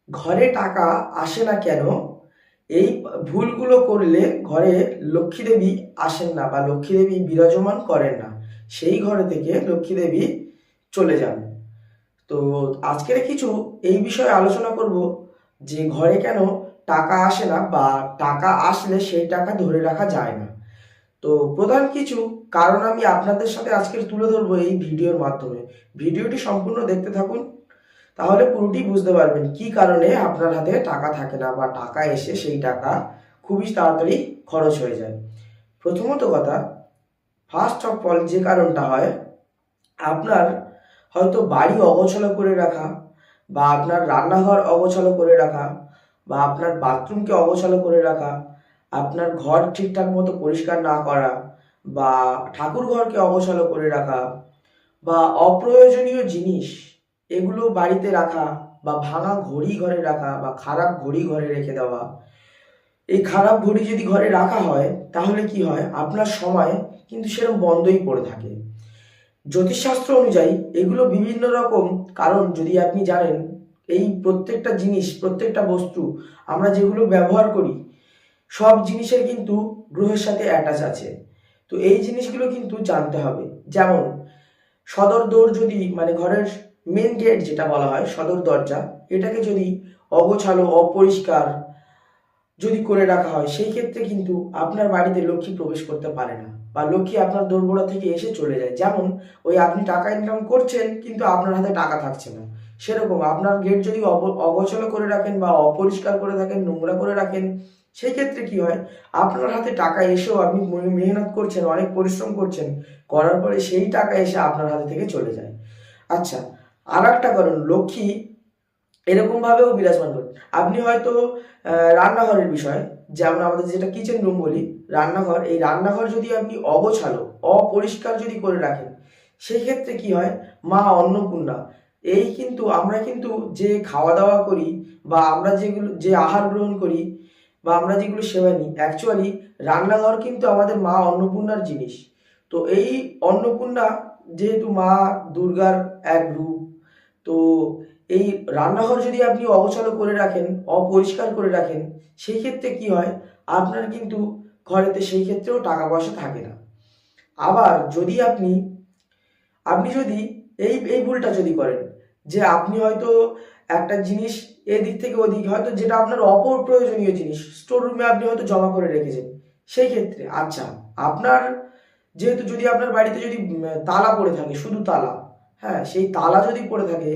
ঘরে টাকা আসে না কেন? এই ভুলগুলো করলে ঘরে লক্ষ্মী দেবী আসেন না বা লক্ষ্মী দেবী বিরাজমান করেন না। সেই ঘরে থেকে লক্ষ্মী দেবী চলে যান। তো আজকের কিছু এই বিষয়ে আলোচনা করব যে ঘরে কেন টাকা আসে না বা টাকা আসলে সেই টাকা ধরে রাখা যায় না। তো প্রধান কিছু কারণ আমি আপনাদের সাথে আজকের তুলে ধরবো এই ভিডিওর মাধ্যমে। ভিডিওটি সম্পূর্ণ দেখতে থাকুন, তাহলে পুরোটি বুঝতে পারবেন কি কারণে আপনার হাতে টাকা থাকে না বা টাকা এসে সেই টাকা খুবই তাড়াতাড়ি খরচ হয়ে যায়। প্রথমত কথা, ফার্স্ট অফ অল যে কারণটা হয়, আপনার হয়তো বাড়ি অগোছালো করে রাখা, বা আপনার রান্নাঘর অগোছালো করে রাখা, বা আপনার বাথরুমকে অগোছালো করে রাখা, আপনার ঘর ঠিকঠাক মতো পরিষ্কার না করা, বা ঠাকুর ঘরকে অগোছালো করে রাখা, বা অপ্রয়োজনীয় জিনিস এগুলো বাড়িতে রাখা, বা ভাঙা ঘড়ি ঘরে রাখা, বা খারাপ ঘড়ি ঘরে রেখে দেওয়া। এই খারাপ ঘড়ি যদি ঘরে রাখা হয় তাহলে কি হয়, আপনার সময় কিন্তু সেরকম বন্ধই পড়ে থাকে। জ্যোতিষশাস্ত্র অনুযায়ী এগুলো বিভিন্ন রকম কারণ যদি আপনি জানেন, এই প্রত্যেকটা জিনিস, প্রত্যেকটা বস্তু আমরা যেগুলো ব্যবহার করি, সব জিনিসের কিন্তু গ্রহের সাথে অ্যাটাচ আছে। তো এই জিনিসগুলো কিন্তু জানতে হবে। যেমন সদর দৌড় যদি, মানে ঘরের মেন গেট যেটা বলা হয় সদর দরজা, এটাকে যদি অগোছালো অপরিষ্কার যদি করে রাখা হয়, সেই ক্ষেত্রে কিন্তু আপনার বাড়িতে লক্ষ্মী প্রবেশ করতে পারে না, বা লক্ষ্মী আপনার দোরগোড়া থেকে এসে চলে যায়। যেমন ওই আপনি টাকা ইনকাম করছেন কিন্তু আপনার হাতে টাকা থাকছে না, সেরকম আপনার গেট যদি অগোছালো করে রাখেন বা অপরিষ্কার করে থাকেন, নোংরা করে রাখেন, সেই ক্ষেত্রে কি হয়, আপনার হাতে টাকা এসেও আপনি মেহনত করছেন, অনেক পরিশ্রম করছেন, করার পরে সেই টাকা এসে আপনার হাতে থেকে চলে যায়। আচ্ছা, আর একটা কারণ, লক্ষ্মী এরকম ভাবেও বিরাজমান করেন। আপনি হয়তো রান্নাঘরের বিষয়, যেমন আমাদের যেটা কিচেন রুম বলি, রান্নাঘর, এই রান্নাঘর যদি আপনি অগোছালো অপরিষ্কার যদি করে রাখেন, সেই ক্ষেত্রে কি হয়, মা অন্নপূর্ণা, এই কিন্তু আমরা কিন্তু যে খাওয়া দাওয়া করি, বা আমরা যেগুলো যে আহার গ্রহণ করি, বা আমরা যেগুলো সেবা নিই, অ্যাকচুয়ালি রান্নাঘর কিন্তু আমাদের মা অন্নপূর্ণার জিনিস। তো এই অন্নপূর্ণা যেহেতু মা দুর্গার এক রূপ, তো এই রান্নাঘর যদি আপনি অগোছালো করে রাখেন, অপরিষ্কার করে রাখেন, সেই ক্ষেত্রে কি হয়, আপনার কিন্তু ঘরেতে সেই ক্ষেত্রেও টাকা পয়সা থাকে না। আবার যদি আপনি আপনি যদি এই এই ভুলটা যদি করেন, যে আপনি হয়তো একটা জিনিস এদিক থেকে ওদিক, হয়তো যেটা আপনার অপ্রয়োজনীয় জিনিস স্টোর রুমে আপনি হয়তো জমা করে রেখেছেন, সেই ক্ষেত্রে আচ্ছা, আপনার যেহেতু যদি আপনার বাড়িতে যদি তালা পড়ে থাকে, শুধু তালা, হ্যাঁ সেই তালা যদি পড়ে থাকে,